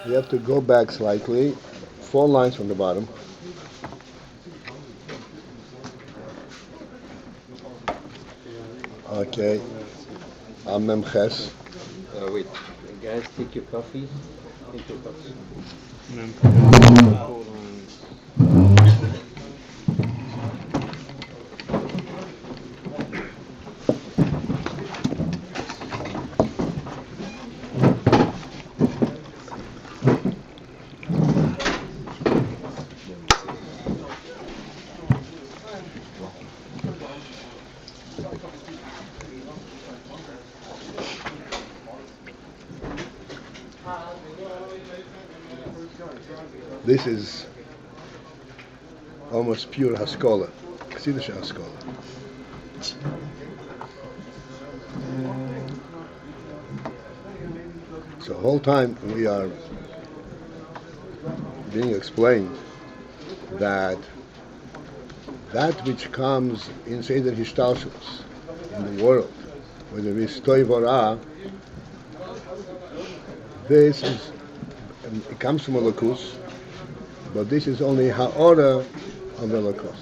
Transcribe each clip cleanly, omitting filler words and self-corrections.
You have to go back slightly, 4 lines from the bottom. Okay. Amem Ches. Wait, guys, take your coffee. Take your coffee. This is almost pure Haskalah, Chassidish Haskalah. So the whole time we are being explained that which comes in Seder Hishtalshelus, in the world, whether it's Toiv or Ra, this is, it comes from Elokus, but this is only Ha'ora of Elokus.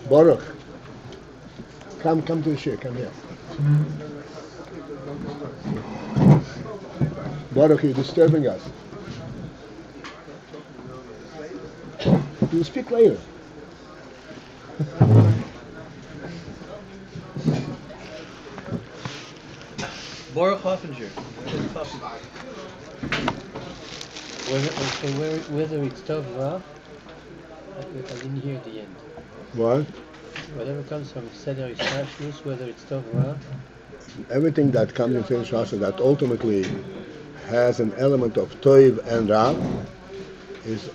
Baruch, come to the shir, come here. Baruch, you're disturbing us. You'll speak later. Baruch Hoffinger. Whether it's Tov Ra, I didn't hear the end. What? Whatever comes from Seder Yisrael, whether it's Tov Ra. Everything that comes in Seder Shasa that ultimately has an element of Toiv and Ra is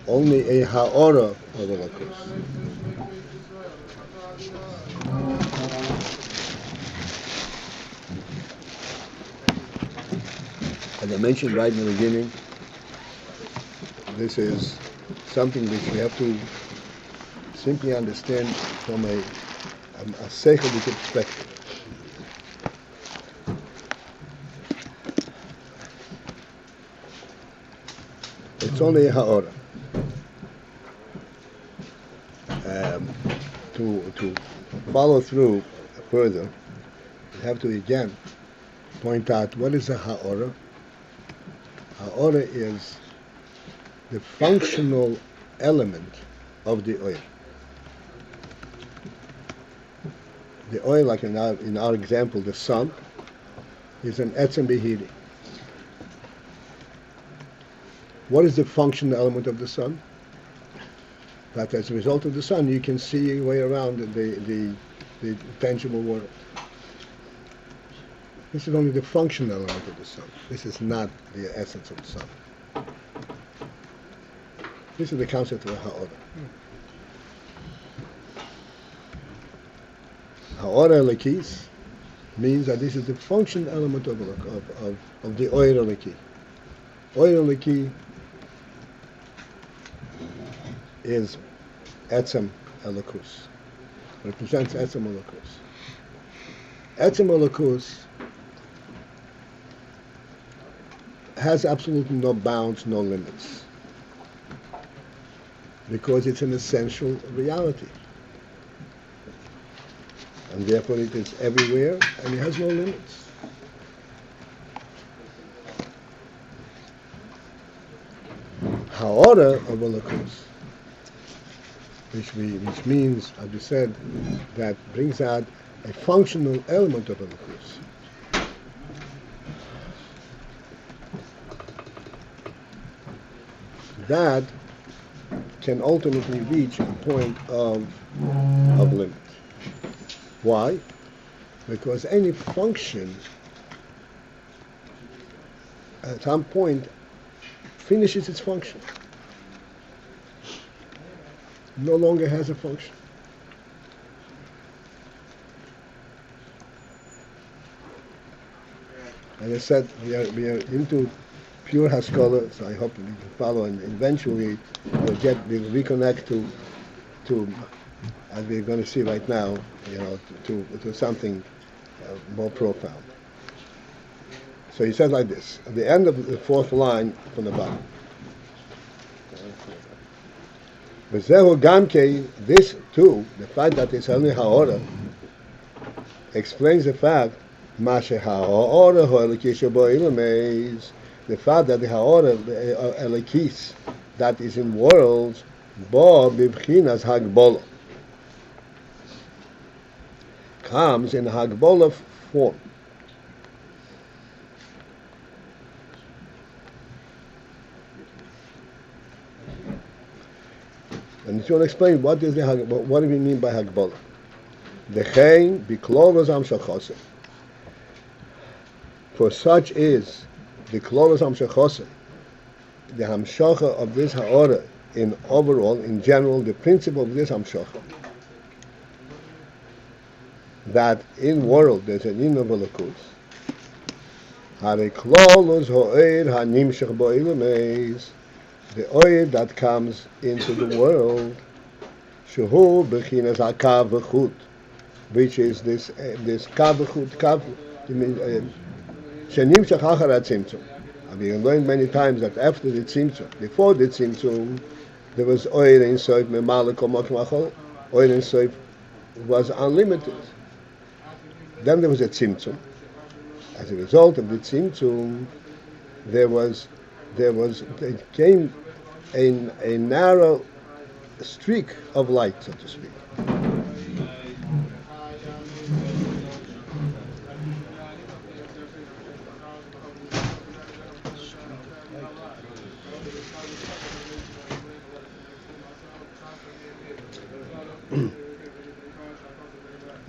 only a Ha'ora of Elokus. As I mentioned right in the beginning, this is something which we have to simply understand from a seichelic perspective. It's only a ha'ora. To follow through further, we have to again point out what is a ha'ora. Ha'ora is the functional element of the oil. The oil, like in our example, the sun, is an etzem behiri. What is the functional element of the sun? That as a result of the sun, you can see your way around the tangible world. This is only the functional element of the sun. This is not the essence of the sun. This is the concept of ha'ora. Ha'ora elekis means that this is the function element of the oil eleki. Oil eleki is etzem elokus, represents etzem elokus. Etzem elokus has absolutely no bounds, no limits, because it's an essential reality, and therefore it is everywhere and it has no limits. Ha'ora of elokus, which means, as we said, that brings out a functional element of elokus. That can ultimately reach a point of limit. Why? Because any function at some point finishes its function. No longer has a function. As I said, we are into pure Haskalah, so I hope we can follow, and eventually we'll reconnect to, as we're going to see right now, to something more profound. So he says like this, at the end of the fourth line from the bottom. V'zehu gamkei, this too, the fact that it's only ha'ora, explains the fact, mashe ha'ora ha'elikis shebo ilameis, the fact that the ha'ora, the elikis, that is in worlds, bo bibchinas hagbola, comes in hagbola form. And he's going to explain what is what do we mean by Hagbola. Dechein bikloros amshachosem. For such is the kloros amshachosem, the hamshacha of this ha'ora in overall, in general, the principle of this hamshacha, that in world there's an in of alakus. Hare kloros ho'er hanimshach bo'ilameis, the oil that comes into the world, shehu bechinas hakav v'chut, which is this kav v'chut, shenimshach achar hatzimtzum. We learned many times that after the tzimtzum, before the tzimtzum, there was oil in soif memalik or machmachol. Oil in soif was unlimited. Then there was a tzimtzum. As a result of the tzimtzum, it came a narrow streak of light, so to speak.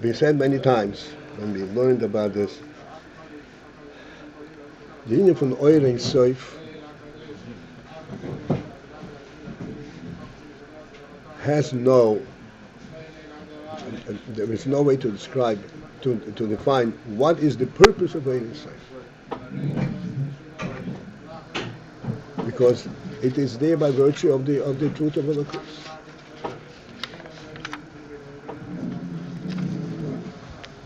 We said many times when we learned about this, the union from oil and soif has there is no way to describe, to define what is the purpose of oil and soif. Because it is there by virtue of the truth of the Elokus.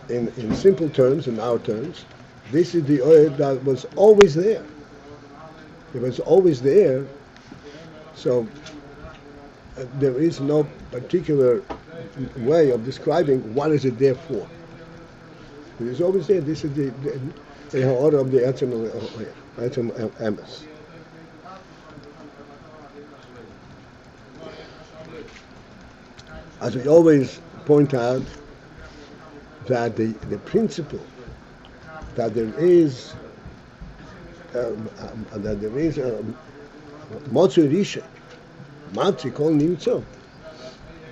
In simple terms, in our terms, this is the oil that was always there. It was always there, so there is no particular way of describing what is it there for. It is always there. This is the order of the Etzem Emes. As we always point out, that the principle that there is Motzu Risha, Matri Kol Nimtzo,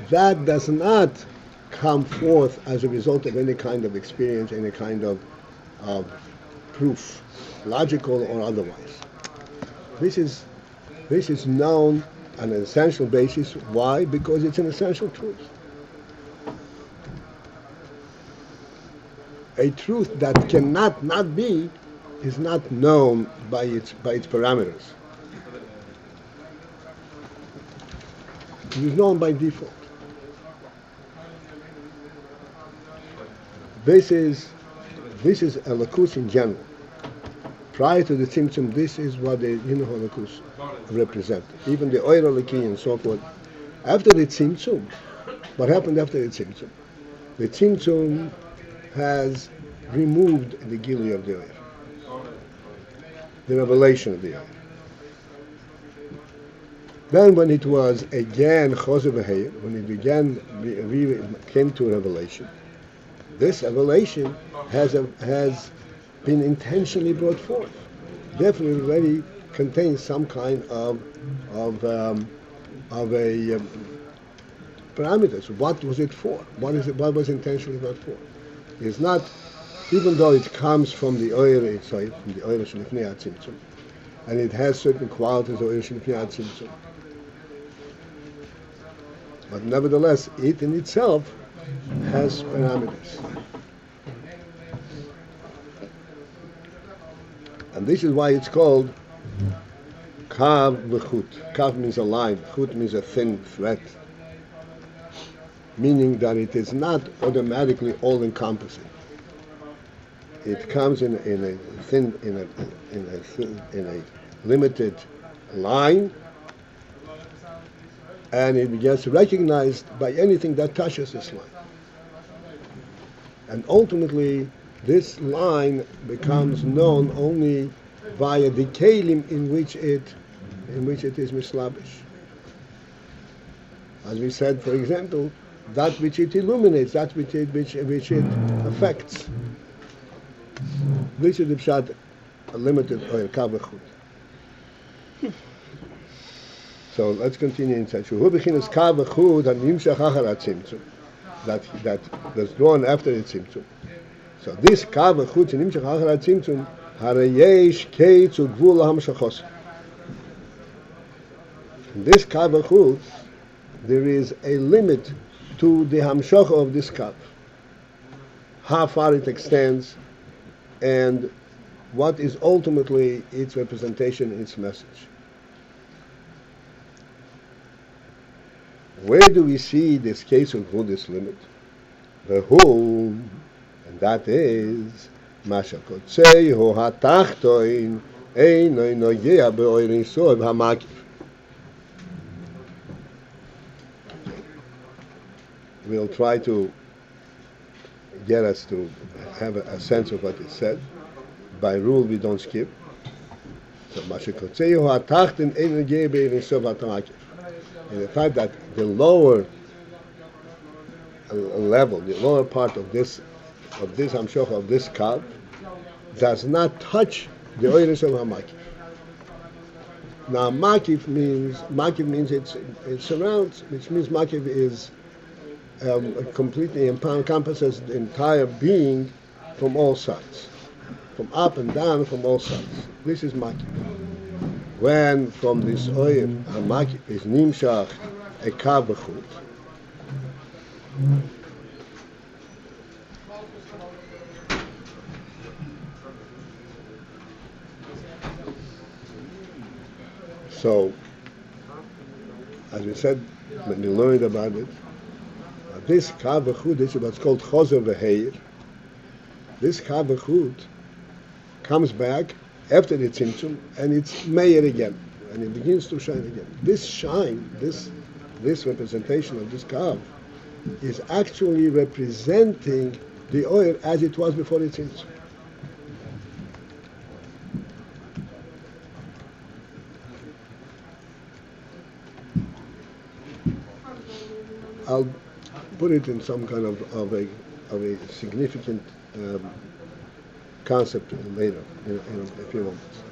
that does not come forth as a result of any kind of experience, any kind of proof, logical or otherwise. This is known on an essential basis. Why? Because it's an essential truth. A truth that cannot not be is not known by its parameters. It is known by default. This is Elokus in general. Prior to the Tzimtzum, this is what the Elokus represent. Even the Oir Eliki and so forth. After the Tzimtzum, what happened after the Tzimtzum? The Tzimtzum has removed the Gili of the Oir, the revelation of the Oir. Then when it was again Chose V'Heir, when it again came to a revelation, this revelation has been intentionally brought forth. Therefore, it already contains some kind of parameters. What was it for? What was intentionally brought forth? It's not, even though it comes from the Oyer Yitzhak, from the Oyer Shelifnei HaTzimtzum, and it has certain qualities of Oyer Shelifnei HaTzimtzum, but nevertheless, it in itself has parameters. And this is why it's called Kav V'Chut. Kav means a line, Chut means a thin thread, meaning that it is not automatically all-encompassing. it comes in a thin, in a limited line, and it gets recognized by anything that touches this line. And ultimately, this line becomes known only via the kelim in which it is mislabish. As we said, for example, that which it illuminates, that which it affects. This is the pshat, a limited or kavachut. So let's continue in such. Hu bechinas kavachut and nimshach achar atzimtzum. That's drawn after the tzimtzum. So this kavachut and nimshach achar atzimtzum harayesh keitz ugvul hamshachos. This kavachut, there is a limit to the hamshach of this kav. How far it extends, and what is ultimately its representation, its message. Where do we see this case of this limit? The whole, and that is Masha Kotzeihu Hatachtoin Eino Nogea Be'oirin Soev Hamakif. We'll try to get us to have a sense of what it said. By rule, we don't skip. So, Mashikotzeyu ha'tachtin ein negei be'erin sof ha'tamakif. And the fact that the lower level, the lower part of this hamshoch, of this kav, does not touch the oirin sof ha'makif. Now, makif means it surrounds, which means makif is completely encompasses the entire being from all sides, from up and down, from all sides. This is makif. When from this oil, makif is nimshach a kavachut, so as we said when we learned about it, this kavachut is what's called chozer v'heir. This kavachut comes back after the tzimtzum, and it's meir again, and it begins to shine again. This shine, this representation of this kav, is actually representing the oil as it was before the tzimtzum. I'll put it in some kind of a significant concept later, in a few moments.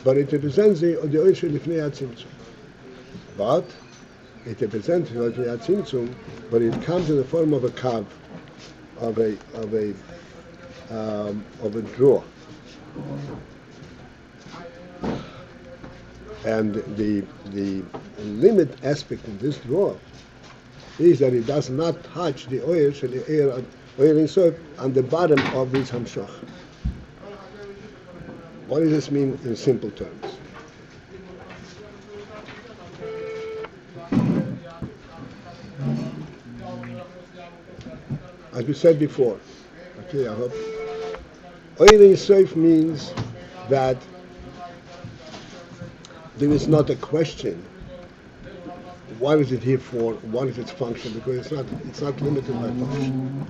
But it represents the oil shelifnei hatzimtzum. But it represents the oil shelifnei hatzimtzum, but it comes in the form of a kav, of a draw. And the limit aspect of this draw is that it does not touch the oil insert on the bottom of this hamshach. What does this mean in simple terms? As we said before, okay, I hope. Oil insert means that there is not a question. What is it here for? What is its function? Because it's not limited by function.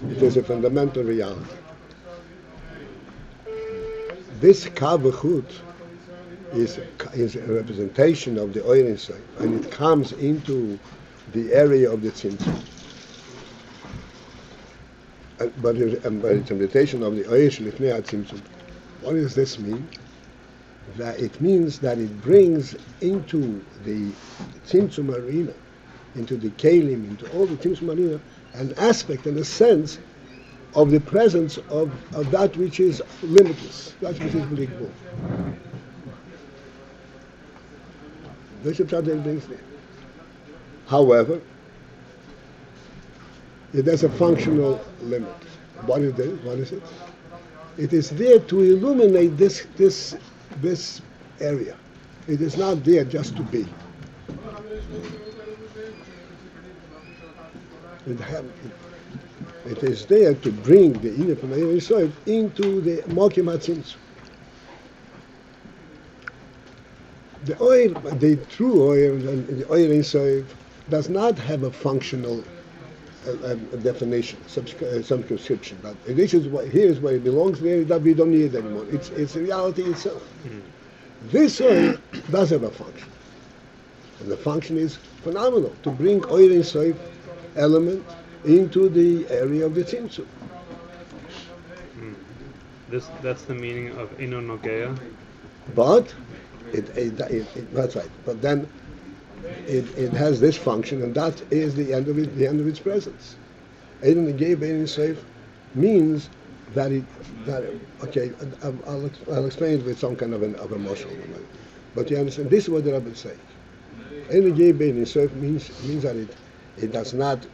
It is a fundamental reality. This kavachut is a representation of the oil inside, and it comes into the area of the tzimtzum. But it's a representation of the oil shelifnei hatzimtzum. What does this mean? That it means that it brings into the tzimtzum arena, into the kelim, into all the tzimtzum arena, an aspect and a sense of the presence of that which is limitless, that which is believable. This is what it brings there. However, it has a functional limit. What is it? What is it? It is there to illuminate this area. It is not there just to be. It is there to bring the inner from Ein Sof into the Mokim HaTzimtzum. The oil, the true oil, the oil Ein Sof, does not have a functional definition, subscription. But this is here is where it belongs. There that we don't need it anymore. It's reality itself. This oil does have a function, and the function is phenomenal to bring oil Ein Sof element into the area of the tzimtzum. That's the meaning of Ino Nogea. But that's right. But then it has this function, and that is the end of its presence. Ein Nogea Ein Sof means that I'll explain it with some kind of an emotional moment. But you understand, this is what the Rebbe is saying. Ein Nogea Ein Sof means that it does not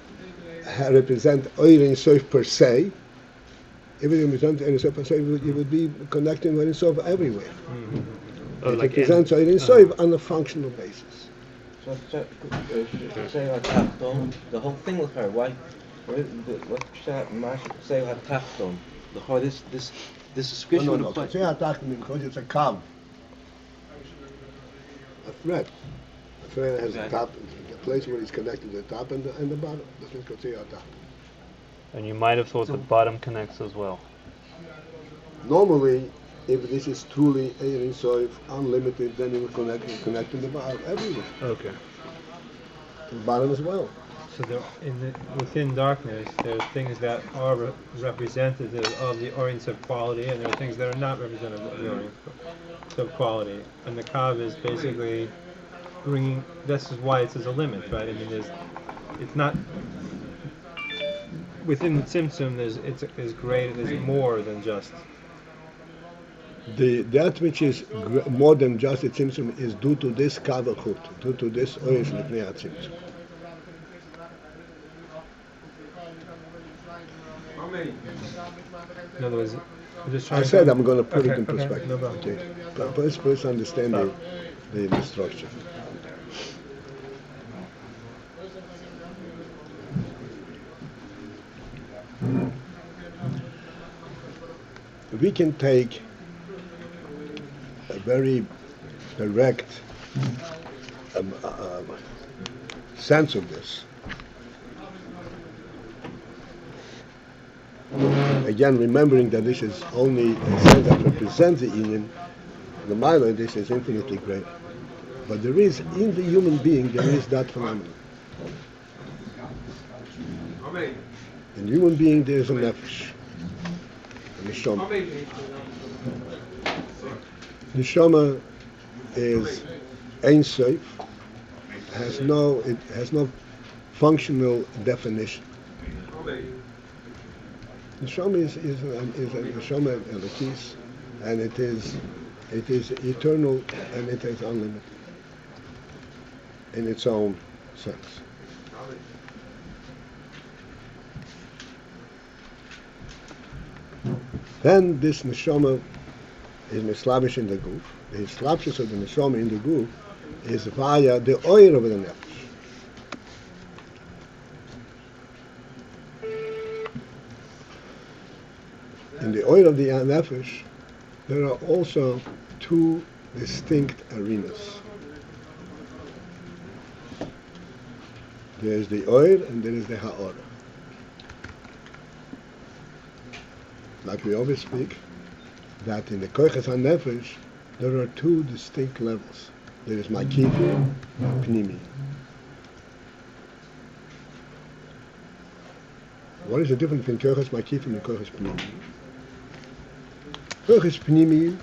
represent Ein Sof per se. If it represents Ein Sof per se, it would be connecting Ein Sof everywhere. Oh, It like represents Ein Sof on a functional basis. So Shevat Tachton, the whole thing with her, why? What Shevat Tachton? The whole this description No. of the Shevat Tachton because it's a kav, a thread. A thread has a top, a place where it's connected to the top and the bottom. That's what's called Shevat Tachton. And you might have thought the bottom connects as well. Normally, if this is truly Ein Sof unlimited, then it will connect to the bottom everywhere. Okay. To the bottom as well. So within darkness, there are things that are representative of the Ein Sof quality, and there are things that are not representative of the Ein Sof quality. And the Kav is basically bringing. This is why it says a limit, right? I mean, it's not within the Tzimtzum. It's great. There's more than just. That which is more than just a tzimtzum is due to this kavachut, due to this oish lefnei tzimtzum. In other words, I'm just trying I said to, I'm going to put it okay, in perspective. no problem. Okay. But let's understand the structure. We can take a very direct sense of this. Again, remembering that this is only a sense that represents the Ayin, the Milo, this is infinitely great. But there is, in the human being, there is that phenomenon. In the human being, there is a nefesh, a neshama. Neshama is Ein Sof, has no functional definition. Neshama is a neshama elokis, and it is eternal and it is unlimited in its own sense. Then this neshama is mislavish in the goof. The slapshus of the neshama in the goof is via the oil of the nefesh. In the oil of the nefesh, there are also two distinct arenas. There is the oil and there is the ha'ora. Like we always speak, that in the koiches ha-nefesh, there are two distinct levels. There is makifi and pnimi. What is the difference between koiches makifi and koiches pnimi? Koiches pnimi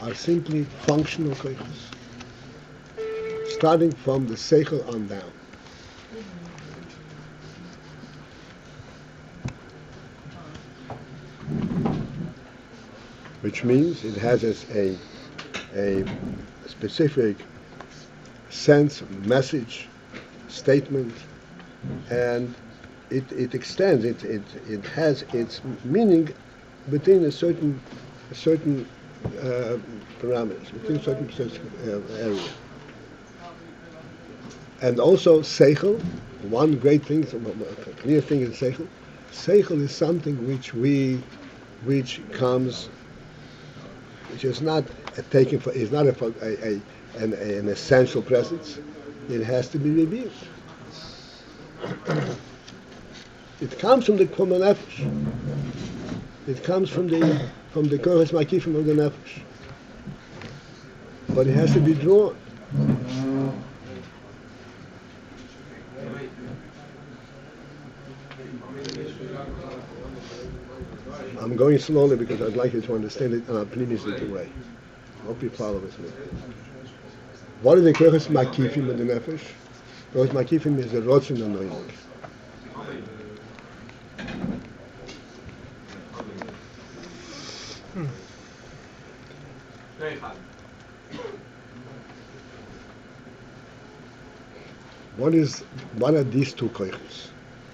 are simply functional koiches, starting from the seichel on down. Which means it has a specific sense, message, statement, and it extends. It has its meaning within a certain parameters, within certain area. And also seichel. One great thing, a clear thing is seichel. Seichel is something which is not taken for, is not an essential presence. It has to be revealed. It comes from the Kuman Nefesh. It comes from the Kohes Makifim of the Nefesh. But it has to be drawn. I'm going slowly because I'd like you to understand it in a primitive way. I hope you follow with me. What are the Kohes Makifim of the Nefesh? Kohes Makifim is the Rotzen anointing. What are these two koiches?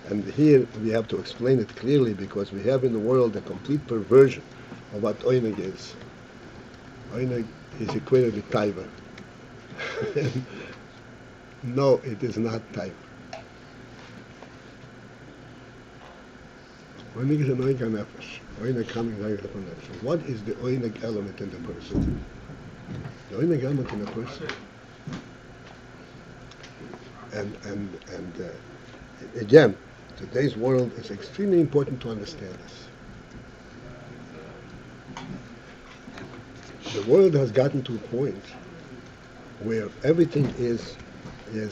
And here we have to explain it clearly because we have in the world a complete perversion of what oineg is. Oineg is equated with taiva. No, it is not taiva. Oineg is an oineg nefesh. Oineg coming right from nefesh. What is the oineg element in the person? The oineg element in the person. And again, today's world is extremely important to understand this. The world has gotten to a point where everything is in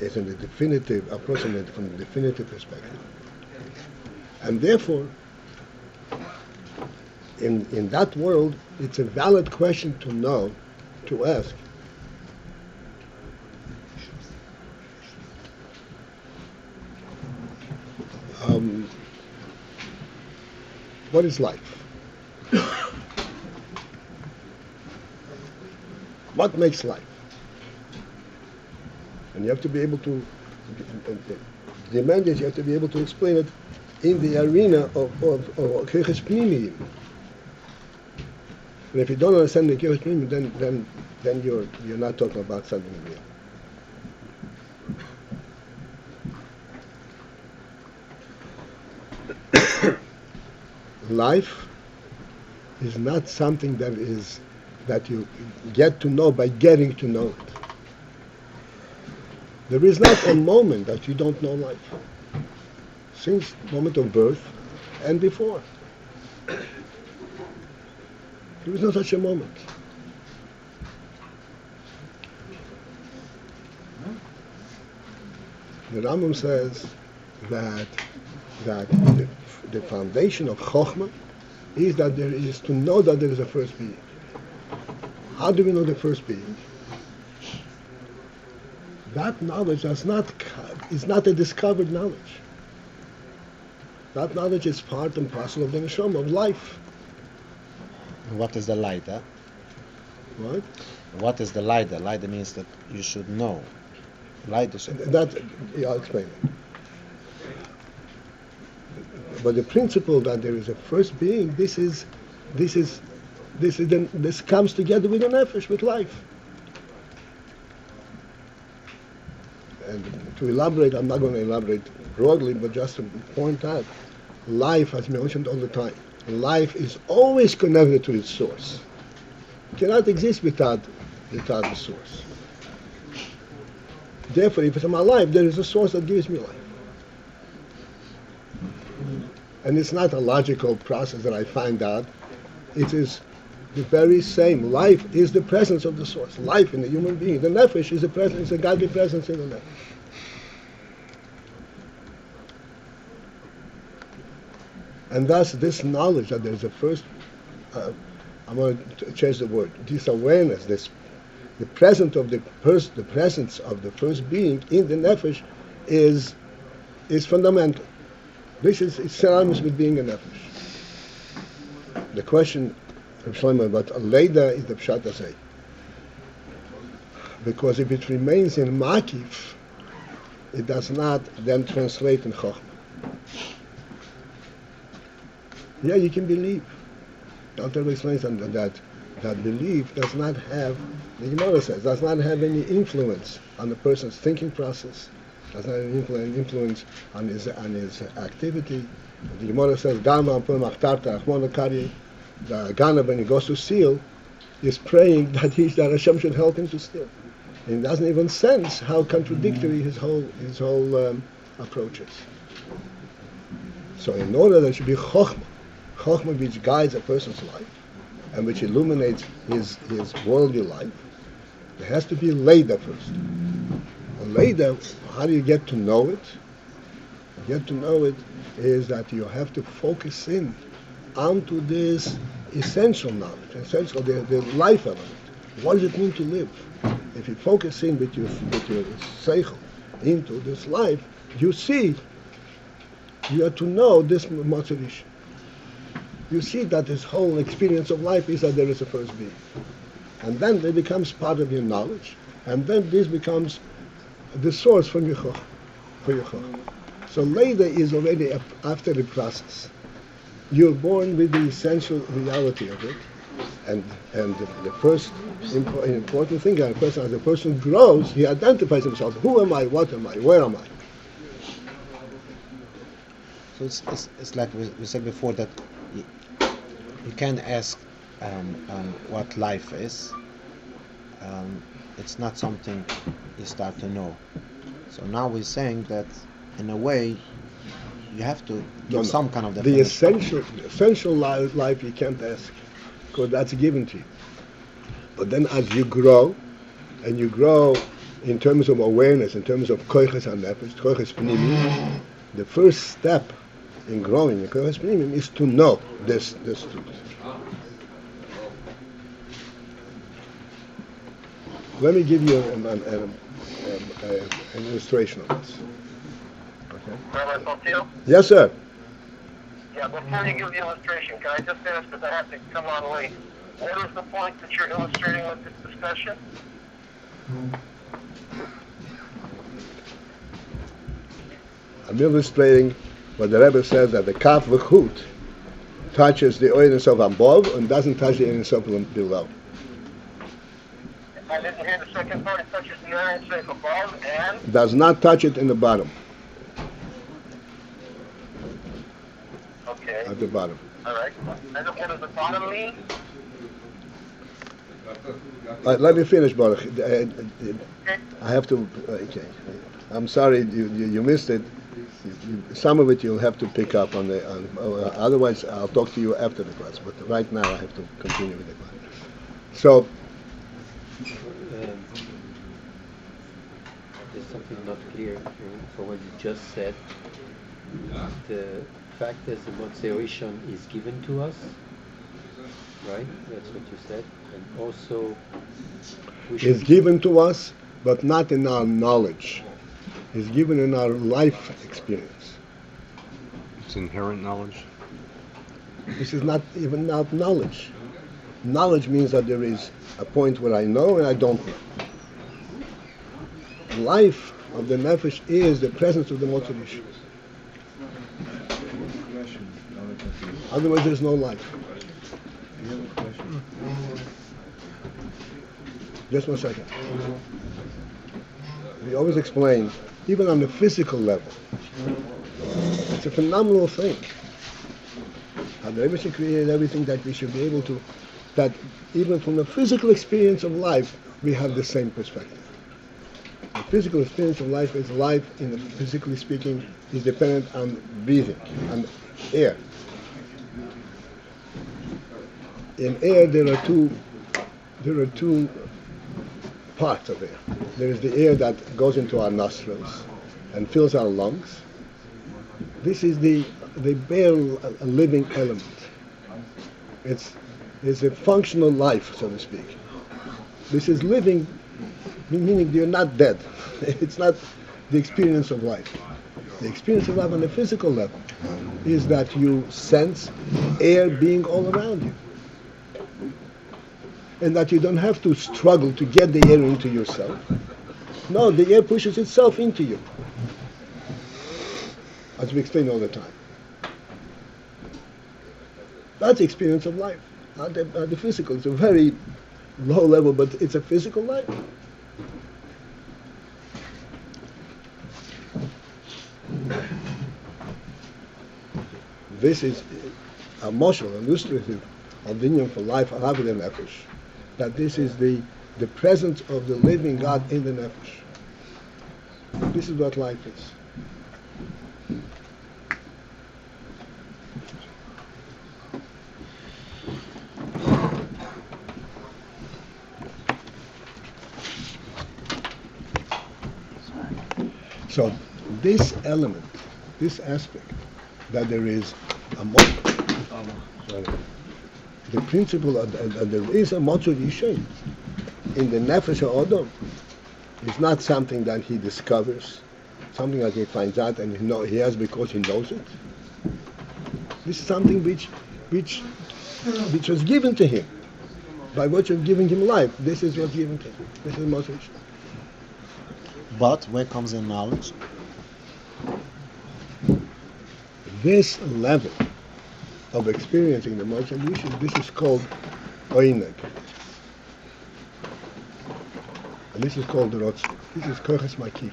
a definitive approach from a definitive perspective, and therefore, in that world, it's a valid question to ask. What is life? What makes life? And you have to be able to, the demand is you have to be able to explain it in the arena of Kirchis Pnimiyim. And if you don't understand the Kirchis Pnimiyim, then you're not talking about something real. Life is not something that you get to know by getting to know it. There is not a moment that you don't know life. Since the moment of birth and before. There is no such a moment. The Rambam says that the foundation of Chokhmah is that there is to know that there is a first being. How do we know the first being? That knowledge is not a discovered knowledge. That knowledge is part and parcel of the neshama, of life. What is the light? Right? What is the light? The light means that you should know. Light is I'll explain it. But the principle that there is a first being, this comes together with the nefesh, with life. And to elaborate, I'm not going to elaborate broadly, but just to point out, life, as mentioned all the time, life is always connected to its source. It cannot exist without the source. Therefore, if it's my life, there is a source that gives me life. And it's not a logical process that I find out. It is the very same. Life is the presence of the source. Life in the human being. The nefesh is a godly presence in the nefesh. And thus, this knowledge that there is a first, I'm going to change the word. This awareness, the presence of the first being in the nefesh is fundamental. This is synonymous with being a nefesh. The question, Shlomo, about Leida is the pshat asay. Because if it remains in makif, it does not then translate in chokhmah. Yeah, you can believe. Alter explains that belief does not have, the Gemara says, does not have any influence on the person's thinking process, Doesn't have an influence on his activity. The Gemara says, "Gama Machtarta Achmona Kari." The Gana, when he goes to steal, is praying that Hashem should help him to steal. And he doesn't even sense how contradictory his whole approach is. So, in order there should be chokhmah which guides a person's life and which illuminates his worldly life, there has to be Leda first. And Leda, how do you get to know it? Get to know it is that you have to focus in onto this essential knowledge, the life element. What does it mean to live? If you focus in with your seichel into this life, you see, you have to know this motzerish. You see that this whole experience of life is that there is a first being. And then it becomes part of your knowledge, and then this becomes the source for your chokhmah. So Leda is already after the process. You're born with the essential reality of it, and the first important thing, as the person grows, he identifies himself. Who am I? What am I? Where am I? So it's like we said before that you can ask what life is. It's not something you start to know. So now we're saying that in a way you have to give some kind of definition. The essential life you can't ask, because that's given to you. But then as you grow, and you grow in terms of awareness, in terms of koiches hanefesh, koiches pnimim, the first step in growing in koiches pnimim is to know this truth. Let me give you an illustration of this. Rabbi Paltiel? Yes, sir. Yeah, before you give the illustration, can I just ask, because I have to come on late, what is the point that you're illustrating with this discussion? I'm illustrating what the Rebbe says, that the kaf v'chut touches the audience of above and doesn't touch the audience of below. I didn't hear the second part. It touches the iron safe above and? Does not touch it in the bottom. Okay. At the bottom. All right. And what does the bottom mean? Let me finish, Baruch. I have to. Okay. I'm sorry you missed it. Some of it you'll have to pick up on the. Otherwise, I'll talk to you after the class. But right now, I have to continue with the class. So. There's something not clear for what you just said. The fact is the Motzei is given to us, right? That's what you said. And also, it's given to us, but not in our knowledge. It's given in our life experience. It's inherent knowledge. This is not even not knowledge. Knowledge means that there is a point where I know and I don't know. Life of the nefesh is the presence of the motorish. Otherwise, there's no life. Just 1 second. We always explain, even on the physical level, it's a phenomenal thing. How the Rebbe created everything that we should be able to, that even from the physical experience of life, we have the same perspective. The physical experience of life is life, in the, physically speaking, is dependent on breathing, on air. In air, there are two parts of air. There is the air that goes into our nostrils and fills our lungs. This is the bare living element. It's a functional life, so to speak. This is living, meaning you're not dead. It's not the experience of life. The experience of life on the physical level is that you sense air being all around you. And that you don't have to struggle to get the air into yourself. No, the air pushes itself into you. As we explain all the time. That's the experience of life. Not the physical. It's a very low level, but it's a physical life. This is a moshel, illustrative of Dinyan for life, alav the nefesh. That this is the presence of the living God in the nefesh. This is what life is. So this element, this aspect, that there is a the principle that there is a motzur yishay in the nefesh ha'odom is not something that he discovers, something that he finds out and he has because he knows it. This is something which was given to him by virtue of giving him life. This is what's given to him. This is motzur yishay. But where comes the knowledge? This level of experiencing the motzur yishay, this is called Ayin. And this is called the Rotz. This is Koches Makif.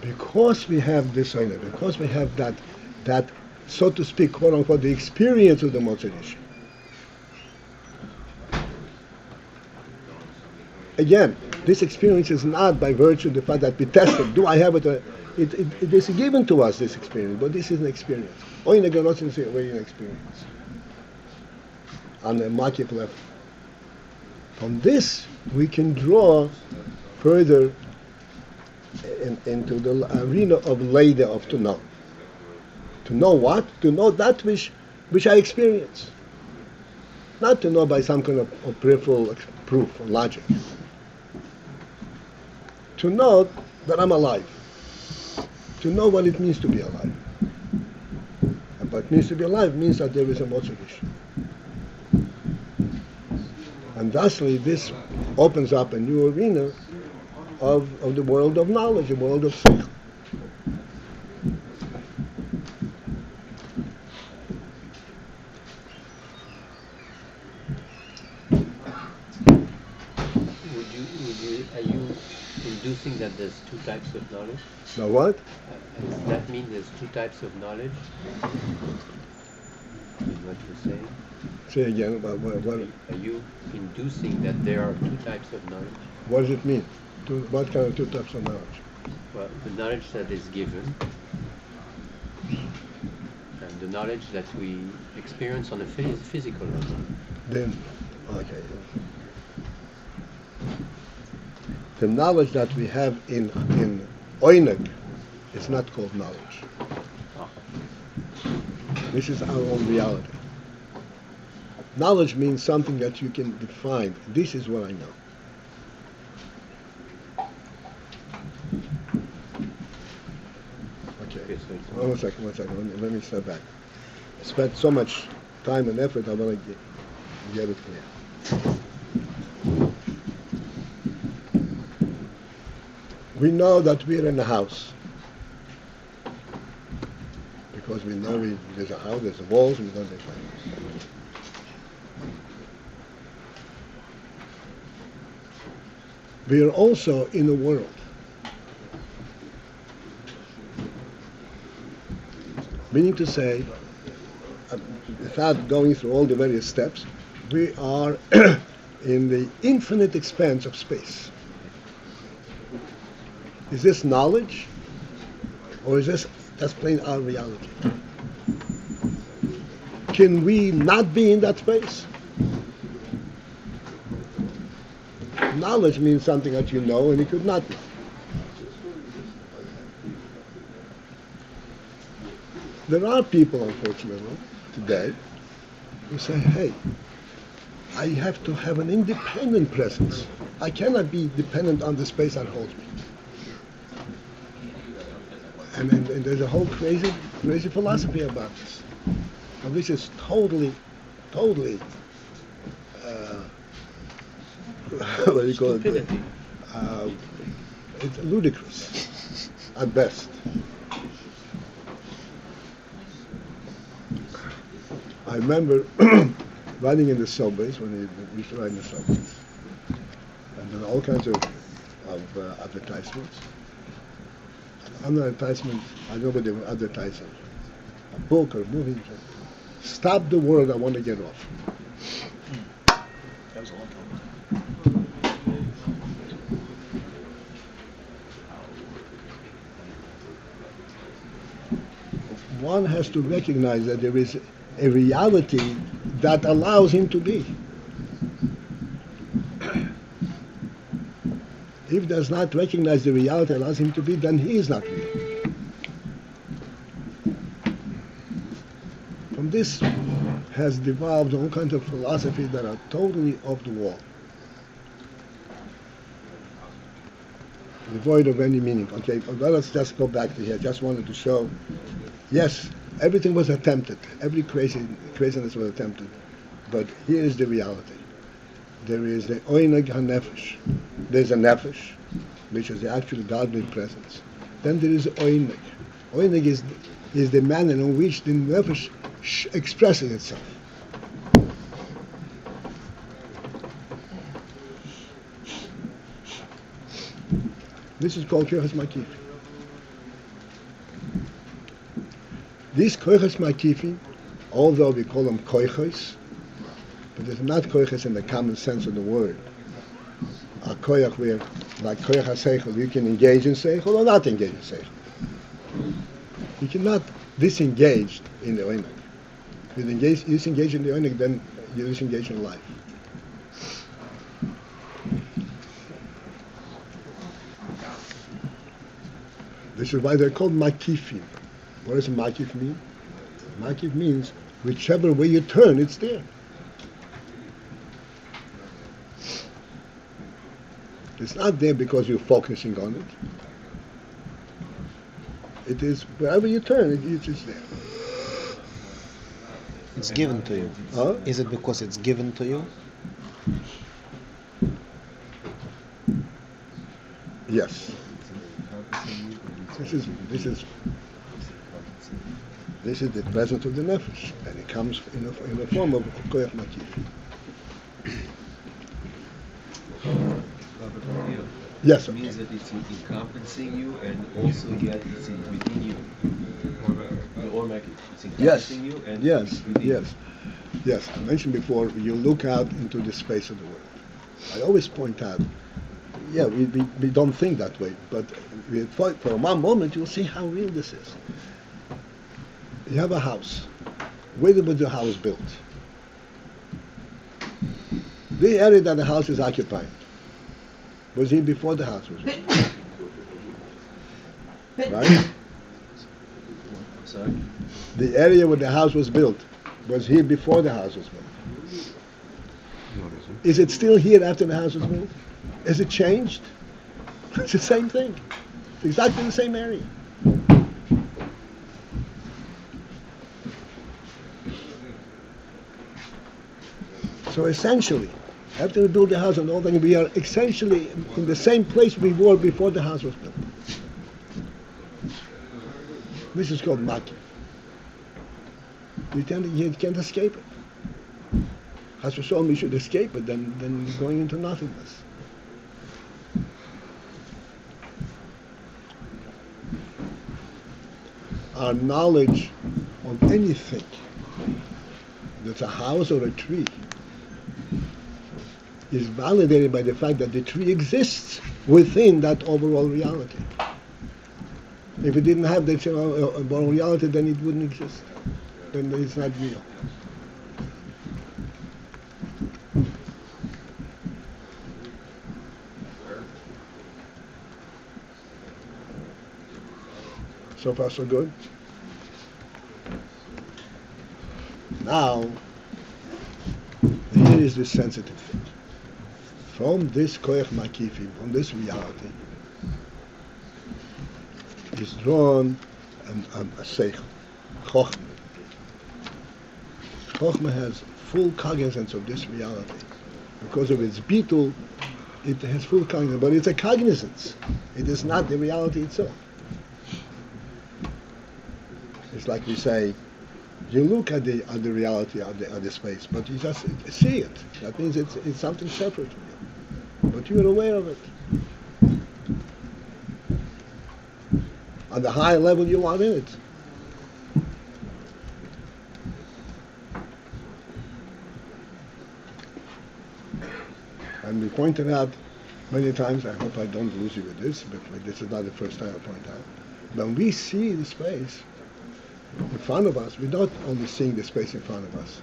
Because we have this Ayin, because we have that so to speak, quote unquote, the experience of the motzur yishay. Again, this experience is not by virtue of the fact that we tested. Do I have it? It is given to us, this experience, but this is an experience. Oyin Ganot is an experience on a makif level. From this, we can draw further into the arena of later of to know. To know what? To know that which I experience. Not to know by some kind of peripheral proof or logic. To know that I'm alive. To know what it means to be alive. And what it means to be alive means that there is a motzur yishay. And thusly this opens up a new arena of the world of knowledge, the world of seichel. Are you inducing that there's two types of knowledge? Now what? Does that mean there's two types of knowledge? Is what you're saying? Say again about what? Are you inducing that there are two types of knowledge? What does it mean? What kind of two types of knowledge? Well, the knowledge that is given and the knowledge that we experience on a physical level. Then, okay. The knowledge that we have in Oineg is not called knowledge. This is our own reality. Knowledge means something that you can define. This is what I know. Okay. One second. Let me step back. I spent so much time and effort, I want to get it clear. We know that we're in a house. Because we know there's a house, there's walls, we know there's a house. We are also in a world. Meaning to say, without going through all the various steps, we are in the infinite expanse of space. Is this knowledge? Or is this just plain our reality? Can we not be in that space? Knowledge means something that you know and you could not know. There are people, unfortunately, today, who say, hey, I have to have an independent presence. I cannot be dependent on the space that holds me. And there's a whole crazy philosophy about this. And this is totally, what do you call it? It's ludicrous, at best. I remember riding in the subways, when we used to ride in the subways. And There are all kinds of advertisements. Under advertisement, I know what they were advertising. A book or a movie. Stop the world, I want to get off. That was a long time ago. One has to recognize that there is a reality that allows him to be. If does not recognize the reality that allows him to be, then he is not real. From this has developed all kinds of philosophies that are totally off the wall, devoid of any meaning. Okay, well, let's just go back to here. Just wanted to show, yes, everything was attempted. Every craziness was attempted. But here is the reality. There is the Oyneg HaNefesh. There's a Nefesh, which is the actual godly presence. Then there is Oyneg. Oyneg is the manner in which the Nefesh expresses itself. This is called Koiches Makifim. These Koiches Makifim, although we call them Koiches, but it's not Koiches in the common sense of the word. A Koyach where, like Koyach HaSeichel, you can engage in Seichel or not engage in Seichel. You cannot disengage in the Oyneg. If you disengage in the Oyneg, then you disengage in life. This is why they're called Makifim. What does Makif mean? Makif means whichever way you turn, it's there. It's not there because you're focusing on it. It is wherever you turn, it's there. It's given to you. Huh? Is it because it's given to you? Yes. This is the presence of the nefesh, and it comes in the form of koyach makif. Yes, it means that it's encompassing you, and also yet it's within you. It's encompassing you, and it's within you. Yes. I mentioned before, you look out into the space of the world. I always point out, we don't think that way, but for one moment you'll see how real this is. You have a house. Where was the house built? The area that the house is occupying, was he before the house was built? Right? Sorry? The area where the house was built, was here before the house was built? Is it still here after the house was built? Is it changed? It's the same thing. It's exactly the same area. So essentially, after we build the house and all that, we are essentially in the same place we were before the house was built. This is called Maki. You can't escape it. As for sure, we should escape it, then we're going into nothingness. Our knowledge of anything that's a house or a tree is validated by the fact that the tree exists within that overall reality. If it didn't have that overall reality, then it wouldn't exist. Then it's not real. So far, so good. Now, here is the sensitive thing. From this koyach makifim, from this reality, is drawn a seichel, chochmah. Chochmah has full cognizance of this reality. Because of its bitul, it has full cognizance, but it's a cognizance. It is not the reality itself. It's like we say, you look at the reality of the space, but you just see it. That means it's something separate from you. but you're aware of it. On the higher level, you are in it. And we pointed out many times, I hope I don't lose you with this, but this is not the first time I point out. When we see the space in front of us, we're not only seeing the space in front of us.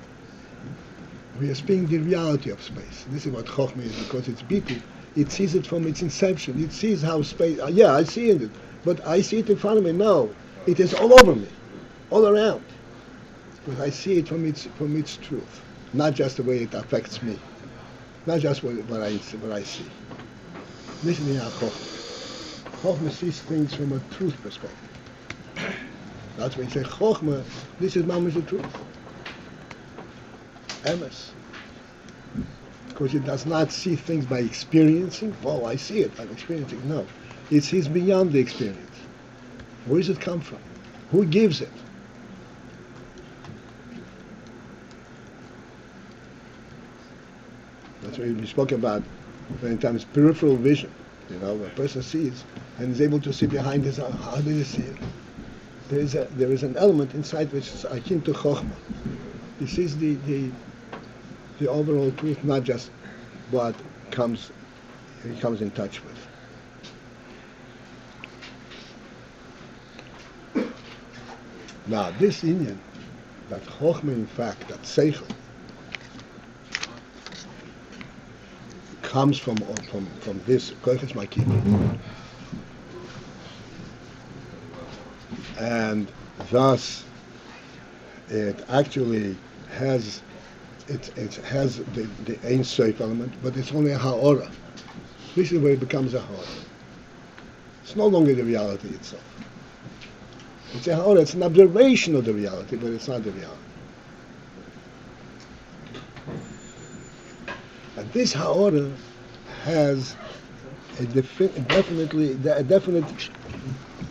We are seeing the reality of space. This is what Chochmah is, because it's bitul. It sees it from its inception. It sees how space, yeah, I see it, but I see it in front of me. No, it is all over me, all around. Because I see it from its truth, not just the way it affects me, not just what I see. This is how Chochmah. Chochmah sees things from a truth perspective. That's why you say Chochmah, this is mamish the truth. Emes. Because it does not see things by experiencing. Oh, I see it, I'm experiencing. No. It sees beyond the experience. Where does it come from? Who gives it? That's what we spoke about many times, peripheral vision. You know, a person sees and is able to see behind his eye. How do you see it? There is an element inside which is akin to Chochmah. He sees the overall truth, not just what he comes in touch with. Now, this Inyan, that Chochmah, in fact, that Seichel, comes from this Koiches Makim, and thus it actually has the Ein Sof element, but it's only a Ha'ora. This is where it becomes a Ha'ora. It's no longer the reality itself. It's a Ha'ora, it's an observation of the reality, but it's not the reality. And this Ha'ora has a definite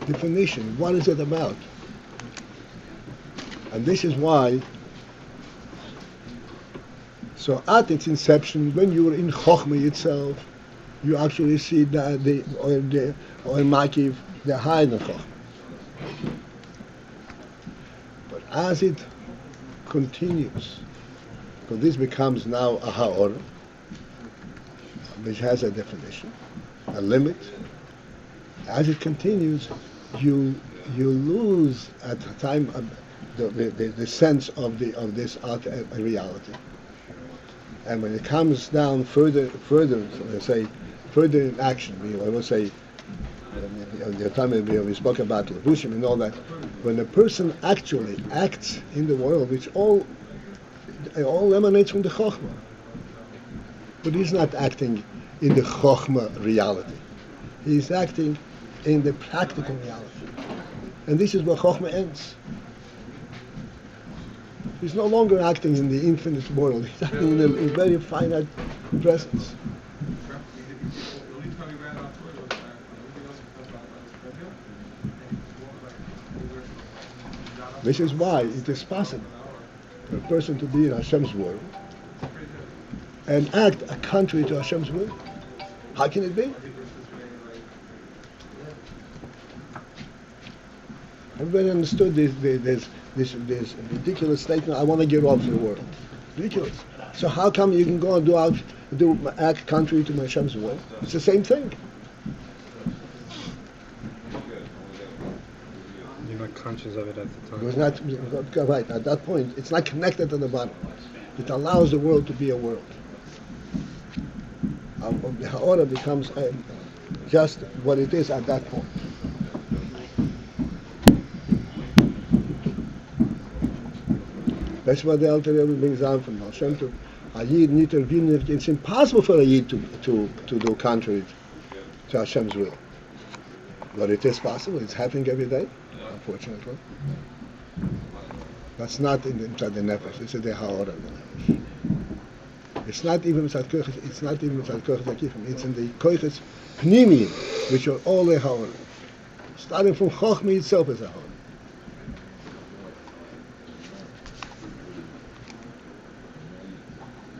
definition. What is it about? And this is why, so at its inception, when you are in Chochmah itself, you actually see the Makiv, the higher Chochmah. But as it continues, so this becomes now a Ha'or, which has a definition, a limit. As it continues, you lose at the time the sense of this reality. And when it comes down further, let's say, further in action, I will say, the time we spoke about Levushim and all that, when a person actually acts in the world, it all emanates from the Chochmah. But he's not acting in the Chochmah reality. He's acting in the practical reality. And this is where Chochmah ends. He's no longer acting in the infinite world. He's acting in a very finite presence. This is why it is possible for a person to be in Hashem's world and act contrary to Hashem's will. How can it be? Everybody understood this ridiculous statement, I want to get off the world. Ridiculous. So how come you can go and act contrary to Hashem's will? It's the same thing. You're not conscious of it at the time. It was not right at that point. It's not connected to the bottom. It allows the world to be a world. The Ha'ora becomes just what it is at that point. That's what the Alter Rebbe brings down from Hashem to a Yid intervening. It's impossible for a Yid to do contrary to Hashem's will. But it is possible. It's happening every day, unfortunately. That's not inside the nefesh. It's the Ha'ora of the nefesh. It's not even inside koiches. It's not even inside koiches akifim. It's in the koiches pnimiyim, which are all the Ha'ora. Starting from Chochmah itself is a Ha'ora.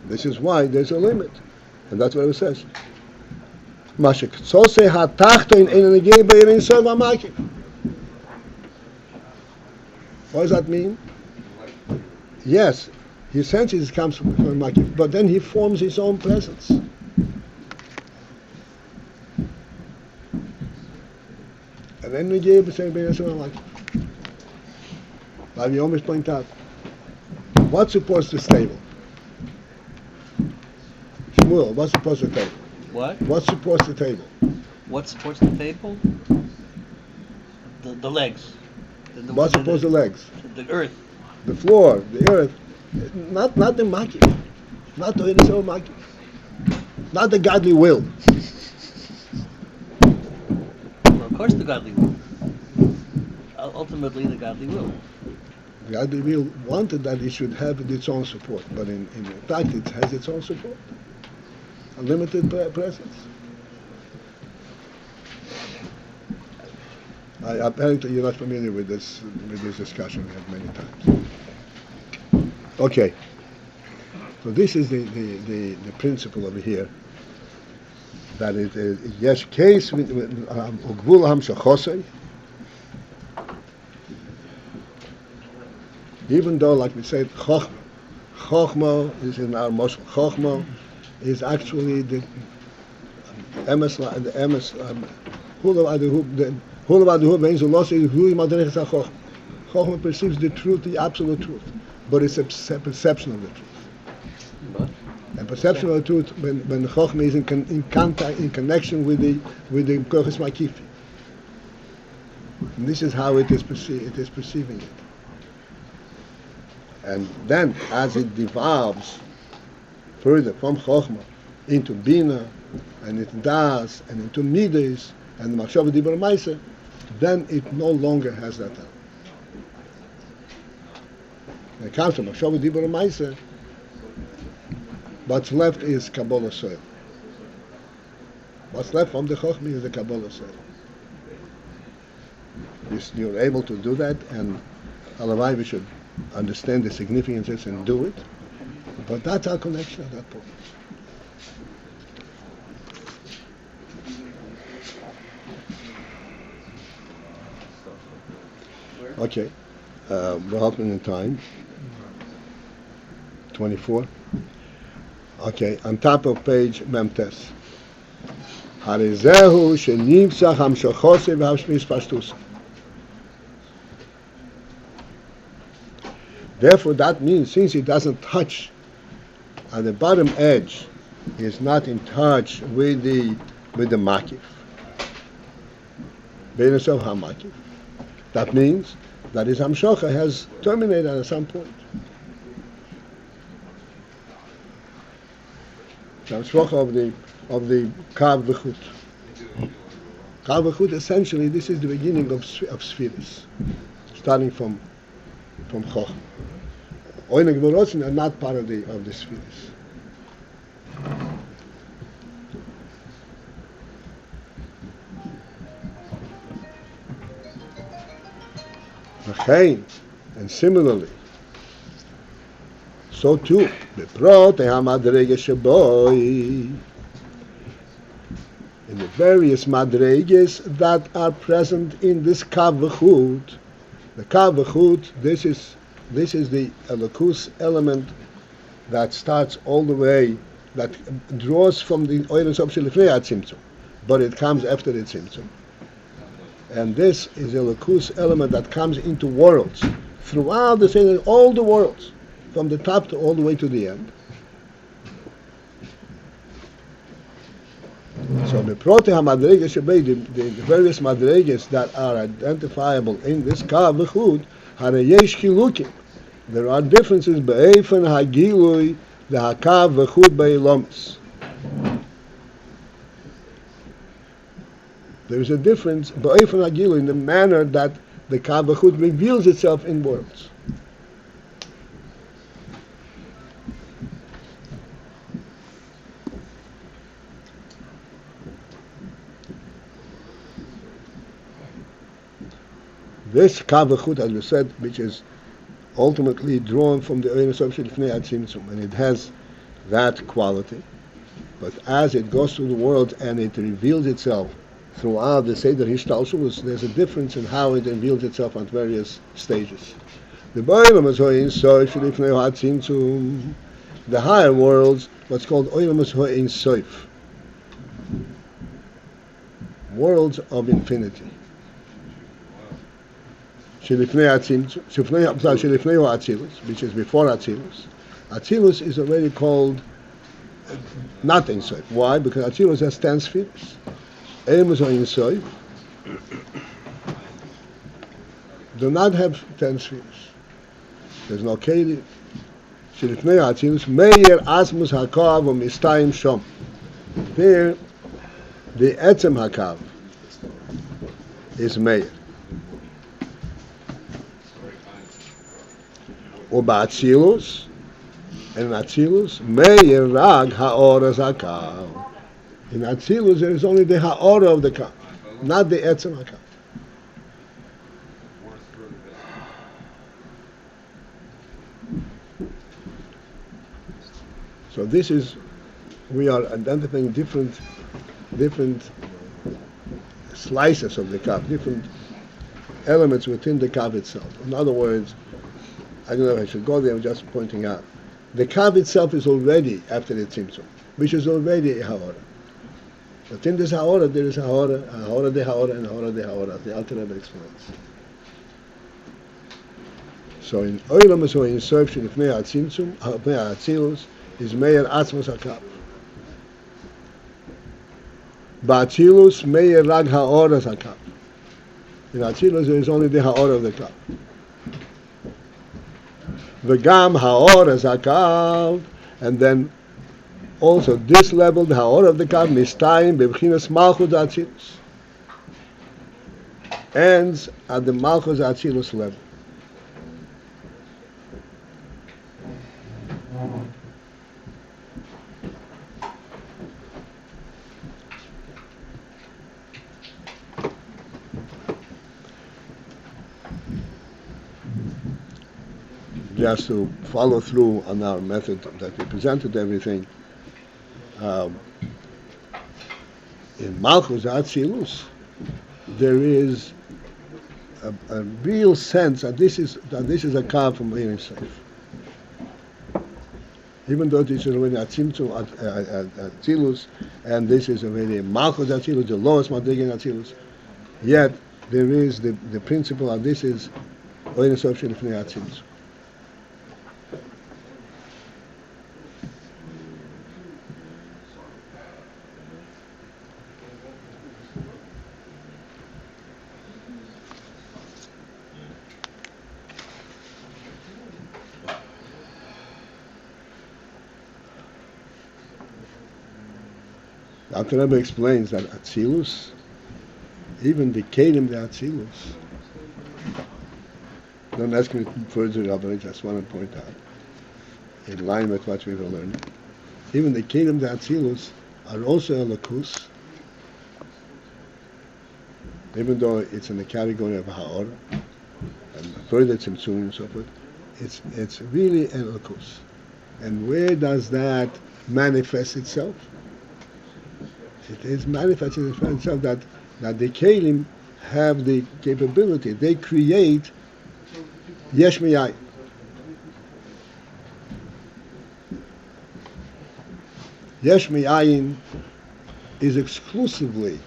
This is why there's a limit, and that's what it says. Mashik Tzose HaTachton in the Gebe in Sova Makif. What does that mean? Yes, he senses it comes from Makif, but then he forms his own presence. And then we gave the same thing as like we always point out, what supports the stable? Shmuel, what supports the table? What? What supports the table? What supports the table? The legs. What supports the legs? The earth. The floor, the earth. Not the Makif. Not the Yisrael Makif. Not the godly will. Well, of course the godly will. Ultimately the godly will. The godly will wanted that it should have its own support, but in fact it has its own support. A limited presence. Apparently you're not familiar with this discussion we had many times. Okay. So this is the principle over here. That it is yes case with Ugvul Hamshachosei. Even though, like we said, Chochma is in our Moshe. Chochma is actually the emes. Chochma perceives the truth, the absolute truth, but it's a perception of the truth. And perception of the truth when the Chochma is in contact, in connection with the Kochas Makifi. And this is how it is perceiving it. And then, as it devolves further from Chochma into Bina, and into Das, and into Midas, and the Machshava Dibur Maisa, then it no longer has that time. When it comes to Machshava Dibur Maisa, what's left is Kabbalah soil. What's left from the Chochma is the Kabbalah soil. You're able to do that, and Halavai we should understand the significance of this and do it. But that's our connection at that point. Okay. We're helping in time. 24. Okay, on top of page Memtes. Harizehu shenimtzach hamshochose v'hamshmis pashtus. Therefore, that means since it doesn't touch on the bottom edge, is not in touch with the makif. Beinasav hamakif. That means that his hamshocha has terminated at some point. The hamshocha of the kav v'chut. Kav v'chut, essentially, this is the beginning of spheres, starting from Choch. Oinek v'rotzin are not part of the spheres. And similarly, so too, in the various madreges that are present in this kav v'chut, the kav v'chut, this is the elokus element that starts all the way, that draws from the oilers of Shelifnei Tzimtzum, but it comes after the Tzimtzum. And this is a elokus element that comes into worlds, throughout the Seder, all the worlds, from the top to all the way to the end. So the prote hamadreges shebei, the various madreges that are identifiable in this kav v'chut, harayesh chilukim. There are differences be'efen hagilui the hakav v'chut be'ilomis. There is a difference be'efen hagilui in the manner that the kav v'chut reveals itself in worlds. This kav v'chut, as we said, which is ultimately drawn from the Oinus of Shelifnei Tzimtzum, and it has that quality. But as it goes through the world and it reveals itself throughout the Seder Hishtalshelus, there's a difference in how it reveals itself at various stages. The higher worlds, what's called Oilam Ein Sof, worlds of infinity. Which is before Atzilus. Atzilus is already called not Ein Sof. Why? Because Atzilus has 10 spheres. Oilam Ein Sof do not have 10 spheres. There's no Kelim. Shilifnei Atzilus Meir Asmus Hakav Umistayim Shom. There, the Etzem Hakav is Meir. Uba Atzilus, and in Atzilus Meir Rag Haora Hakav. In Atzilus there is only the Haora of the Kav, not the Etzem Hakav. So this is, we are identifying different slices of the Kav, different elements within the Kav itself. In other words, I don't know if I should go there, I'm just pointing out. The Kav itself is already after the Tzimtzum, which is already a Haora. But in this Haora, there is Haora de Haora, and Haora de Haora, as the Alter Rebbe explains. So in Oilam Eso in Sof Shelifnei Atzimtzum, Pnei Atzilus, is Meir Atzmos HaKav. Ba'atzilus Meir Rag Ha'oras HaKav. In Atzilus there is only the Ha'or of the Kav. V'gam Ha'oras HaKav, and then also this level, the Ha'or of the Kav, Mistayim B'bchinas Malchus Atzilus, ends at the Malchus Atzilus level. Just to follow through on our method that we presented everything, in Malchus Atzilus, there is a real sense that this is a Kav from Ein Sof. Even though this is already Atzilus, and this is already Malchus Atzilus, the lowest Madrigan Atzilus, yet there is the principle of this is Ein Sof Shelifnei Atzilus. Alter Rebbe explains that Atzilus, even the Kelim de Atzilus, don't ask me further, Rabbi, I just want to point out, in line with what we've learned, even the Kelim de Atzilus are also Elokus, even though it's in the category of Ha'or, and further Tzimtzum and so forth, it's really Elokus. And where does that manifest itself? It is manifesting itself that the Kelim have the capability. They create Yesh Mi'ayin. Yesh Mi'ayin is exclusively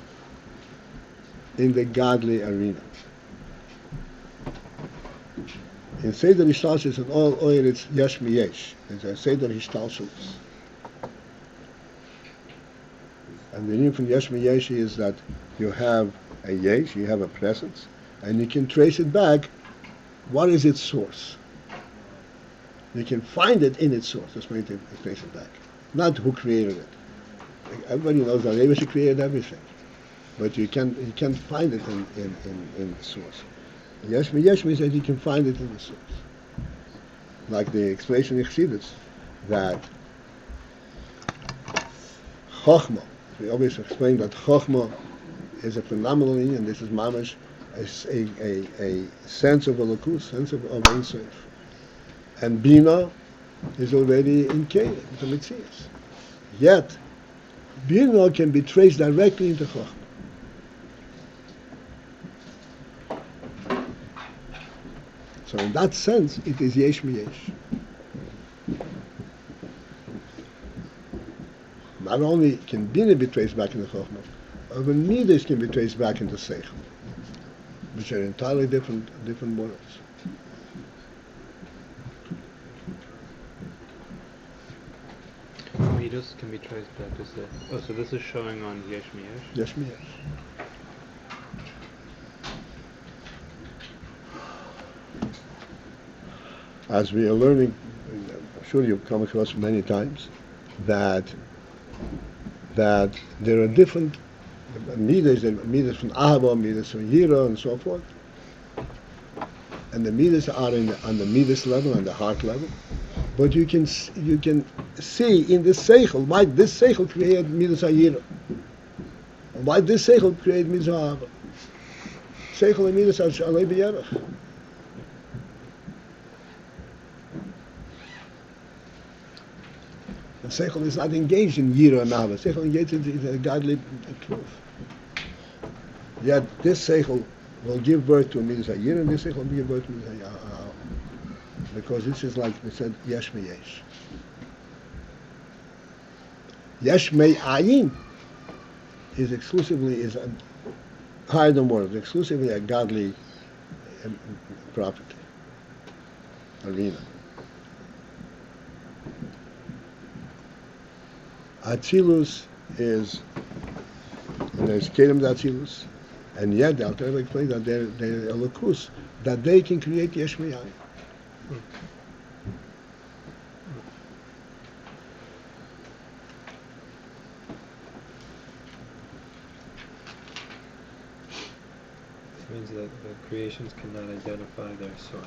in the godly arena. In Seder Hishtalshelus and all oil, it's Yesh Mi'yesh. It's a Seder Hishtalshelus. And the meaning from Yesh Mi'yesh is that you have a Yesh, you have a presence, and you can trace it back. What is its source? You can find it in its source. That's why you trace it back. Not who created it. Everybody knows that Rebbe created everything, but you can't find it in the source. Yesh Mi'yesh means that you can find it in the source. Like the explanation in Chassidus, that Chochmah. We always explain that Chochmah is a phenomenal thing, and this is mamash, a sense of Elokus, sense of Ein Sof. And Bina is already in Kelim, the Metzias. Yet, Bina can be traced directly into Chochmah. So in that sense, it is Yesh Miyesh. Not only can Bina be traced back into Chochmah, but even Midas can be traced back into Seichel, which are entirely different worlds. Midas can be traced back to say. Oh, so this is showing on Yesh Miyesh? Yesh Miyesh. As we are learning, I'm sure you've come across many times, that there are different midas from Ahava, midas from Yira, and so forth. And the midas are on the midas level, on the heart level. But you can see in this seichel why this seichel created midas Yira, and why this seichel created midas Ahava. Seichel and midas are shalei b'yerach. Seichel is not engaged in Yira and Ahava. Seichel engaged in a godly truth. Yet this Seichel will give birth to Midas Yira, and this Seichel will give birth to Midas Ahava. Because this is like we said, Yesh Me Yesh. Yesh Me Ayin is higher than words, exclusively a godly property, arena. Atzilus is, there's Kedem Atzilus, and yet the Alter Rebbe explains that they're Elokus, that they can create Yesh Miyayin. It means that the creations cannot identify their source.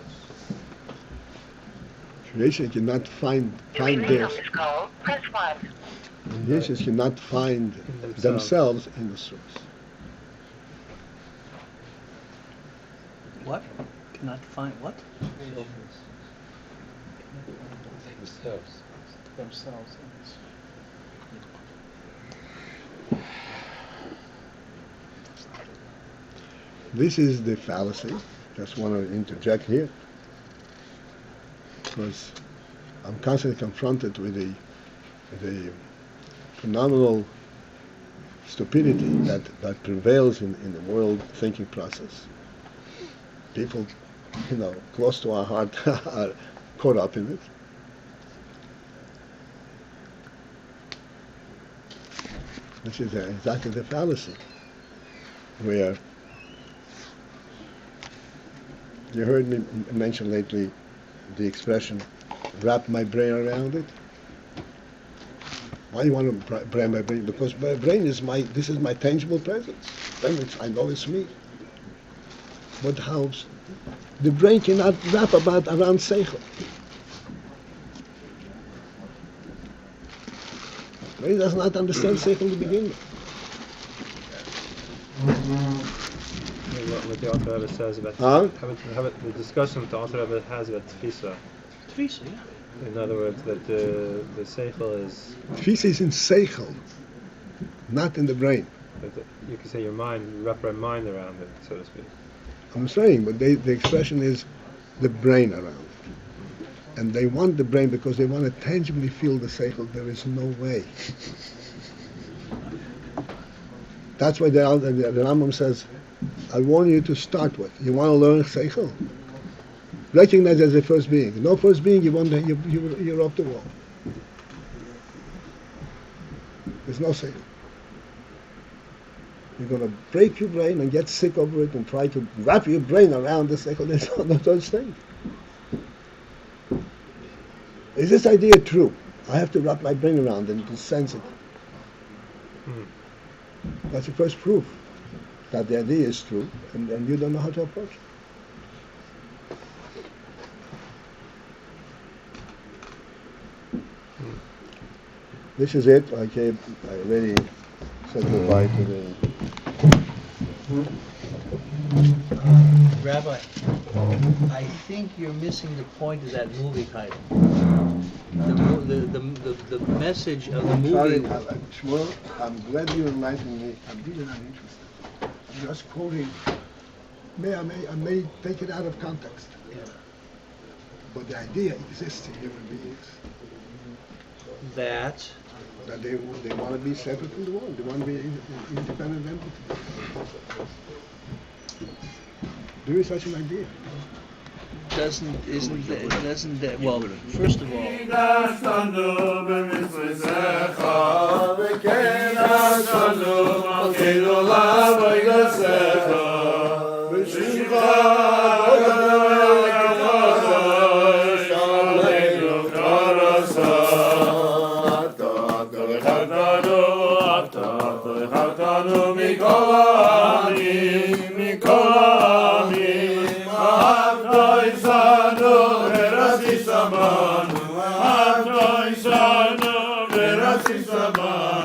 Creation cannot find their call, press 1. Creations cannot find themselves in the source. What? Cannot find what? Themselves. This is the fallacy. Just want to interject here, because I'm constantly confronted with the phenomenal stupidity that prevails in the world thinking process. People, close to our heart are caught up in it. This is exactly the fallacy, where you heard me mention lately the expression, wrap my brain around it. Why do you want to wrap my brain? Because my brain is this is my tangible presence. I know it's me. But how? The brain cannot wrap around Seichel. The brain does not understand Seichel to begin with. What the Alter Rebbe says about the discussion that the Alter Rebbe has about Tfisa. Tfisa, yeah. In other words, that the Seichel is... Tfisa is in Seichel, not in the brain. You could say your mind, wrap your mind around it, so to speak. I'm saying, but the expression is the brain around it. And they want the brain because they want to tangibly feel the Seichel. There is no way. That's why the Rambam says, I warn you to start with. You want to learn Seichel? Recognize as a first being. No first being, you're off the wall. There's no Seichel. You're going to break your brain and get sick over it and try to wrap your brain around the Seichel. There's no such thing. Is this idea true? I have to wrap my brain around it to sense it. That's the first proof that the idea is true, and you don't know how to approach it. This is it. I already said goodbye to the Rabbi, I think you're missing the point of that movie title. The message of the Sorry, movie. Shmuel, I'm glad you enlightened me. I'm really not interested. I'm just quoting. I may take it out of context. Yeah. But the idea exists in human beings. That They want to be separate from the world. They want to be independent entities. There is such an idea. doesn't that well, first of all, Sabah